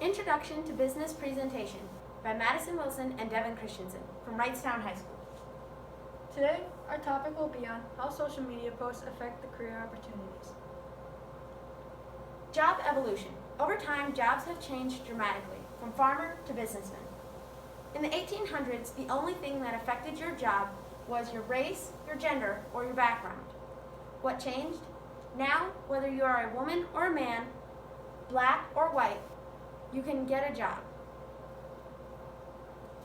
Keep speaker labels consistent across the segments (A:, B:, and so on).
A: Introduction to Business Presentation by Madison Wilson and Devin Christensen from Wrightstown High School.
B: Today, our topic will be on how social media posts affect the career opportunities.
A: Job evolution. Over time, jobs have changed dramatically, from farmer to businessman. In the 1800s, the only thing that affected your job was your race, your gender, or your background. What changed? Now, whether you are a woman or a man, black or white, you can get a job.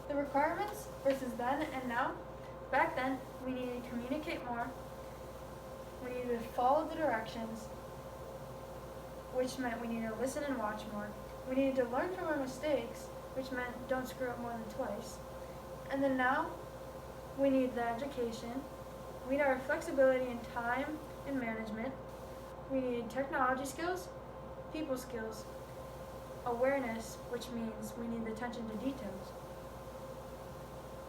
B: The requirements versus then and now. Back then, we needed to communicate more, we needed to follow the directions, which meant we needed to listen and watch more. We needed to learn from our mistakes, which meant don't screw up more than twice. And then now, we need the education, we need our flexibility in time and management, we need technology skills, people skills, awareness, which means we need the attention to details.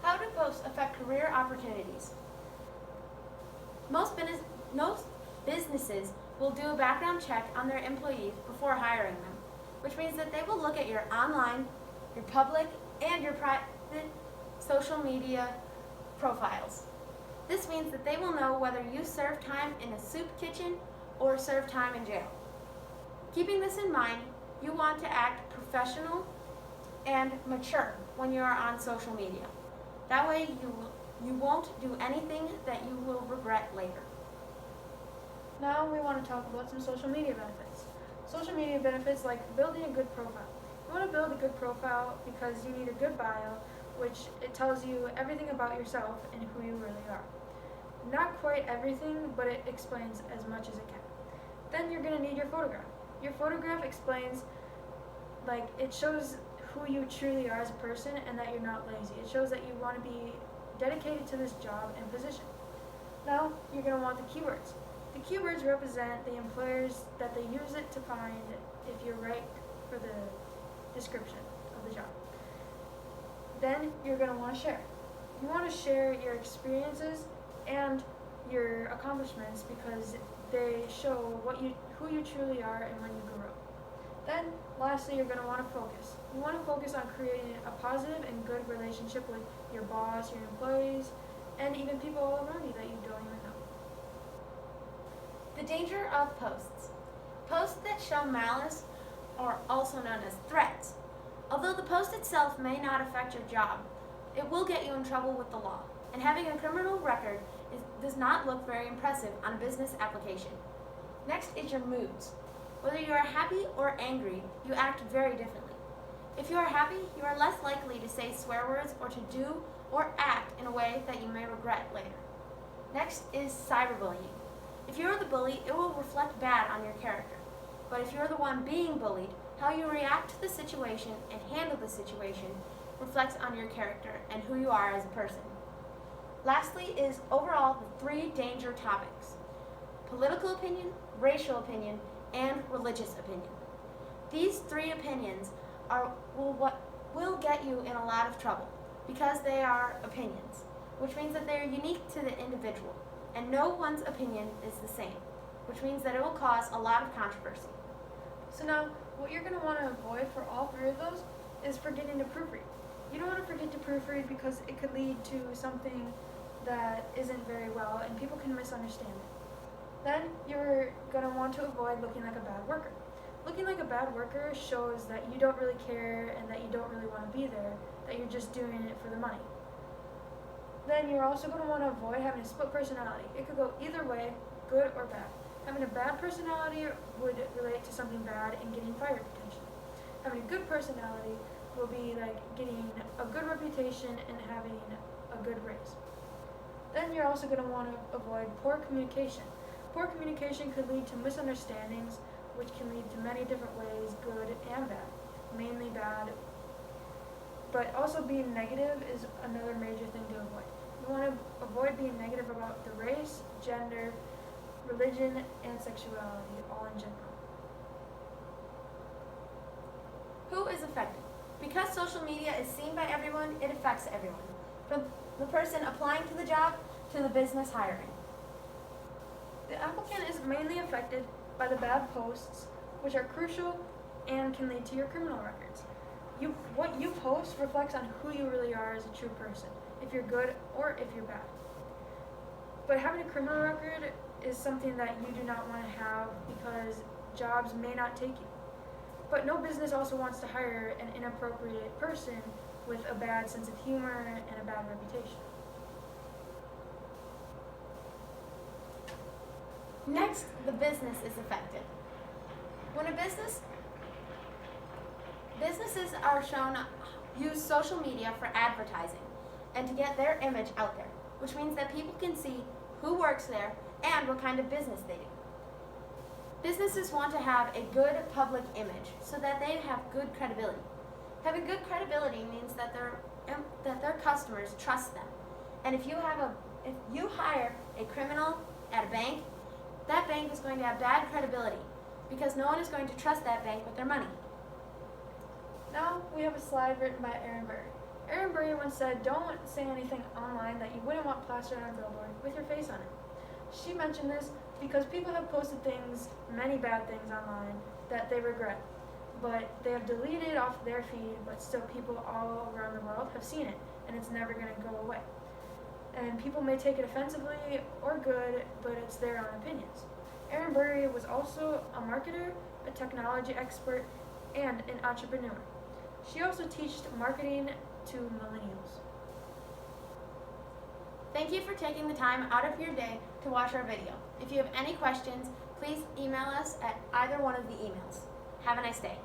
A: How do posts affect career opportunities? Most businesses will do a background check on their employees before hiring them, which means that they will look at your online, your public, and your private social media profiles. This means that they will know whether you serve time in a soup kitchen or serve time in jail. Keeping this in mind, you want to act professional and mature when you are on social media. That way you won't do anything that you will regret later.
B: Now we want to talk about some social media benefits. Social media benefits like building a good profile. You want to build a good profile because you need a good bio, which it tells you everything about yourself and who you really are. Not quite everything, but it explains as much as it can. Then you're going to need your photograph. Your photograph explains, it shows who you truly are as a person and that you're not lazy. It shows that you want to be dedicated to this job and position. Now, you're going to want the keywords. The keywords represent the employers that they use it to find if you're right for the description of the job. Then you're going to want to share. You want to share your experiences and your accomplishments because they show who you truly are and when you grew up. Then, lastly, you're going to want to focus. You want to focus on creating a positive and good relationship with your boss, your employees, and even people all around you that you don't even know.
A: The danger of posts. Posts that show malice are also known as threats. Although the post itself may not affect your job, it will get you in trouble with the law, and having a criminal record does not look very impressive on a business application. Next is your moods. Whether you are happy or angry, you act very differently. If you are happy, you are less likely to say swear words or to do or act in a way that you may regret later. Next is cyberbullying. If you are the bully, it will reflect bad on your character. But if you are the one being bullied, how you react to the situation and handle the situation reflects on your character and who you are as a person. Lastly is overall the three danger topics: political opinion, racial opinion, and religious opinion. These three opinions will get you in a lot of trouble because they are opinions, which means that they are unique to the individual, and no one's opinion is the same, which means that it will cause a lot of controversy.
B: So now, what you're going to want to avoid for all three of those is forgetting to proofread. You don't want to forget to proofread because it could lead to something that isn't very well and people can misunderstand it. Then you're going to want to avoid looking like a bad worker. Looking like a bad worker shows that you don't really care and that you don't really want to be there, that you're just doing it for the money. Then you're also going to want to avoid having a split personality. It could go either way, good or bad. Having a bad personality would relate to something bad and getting fired potentially. Having a good personality will be like getting a good reputation and having a good raise. Then you're also going to want to avoid poor communication. Poor communication could lead to misunderstandings, which can lead to many different ways, good and bad, mainly bad. But also being negative is another major thing to avoid. You want to avoid being negative about the race, gender, religion, and sexuality, all in general.
A: Who is affected? Because social media is seen by everyone, it affects everyone, from the person applying to the job to the business hiring.
B: The applicant is mainly affected by the bad posts, which are crucial and can lead to your criminal records. What you post reflects on who you really are as a true person, if you're good or if you're bad. But having a criminal record is something that you do not want to have because jobs may not take you. But no business also wants to hire an inappropriate person with a bad sense of humor and a bad reputation.
A: Next, the business is affected. When businesses are shown use social media for advertising and to get their image out there, which means that people can see who works there and what kind of business they do. Businesses want to have a good public image so that they have good credibility. Having good credibility means that their customers trust them. And if you hire a criminal at a bank, that bank is going to have bad credibility because no one is going to trust that bank with their money.
B: Now we have a slide written by Aaron Burr. Aaron Burr once said, "Don't say anything online that you wouldn't want plastered on a billboard with your face on it." She mentioned this because people have posted many bad things online that they regret, but they have deleted off their feed, but still people all around the world have seen it, and it's never going to go away. And people may take it offensively or good, but it's their own opinions. Aaron Burry was also a marketer, a technology expert, and an entrepreneur. She also taught marketing to millennials.
A: Thank you for taking the time out of your day to watch our video. If you have any questions, please email us at either one of the emails. Have a nice day.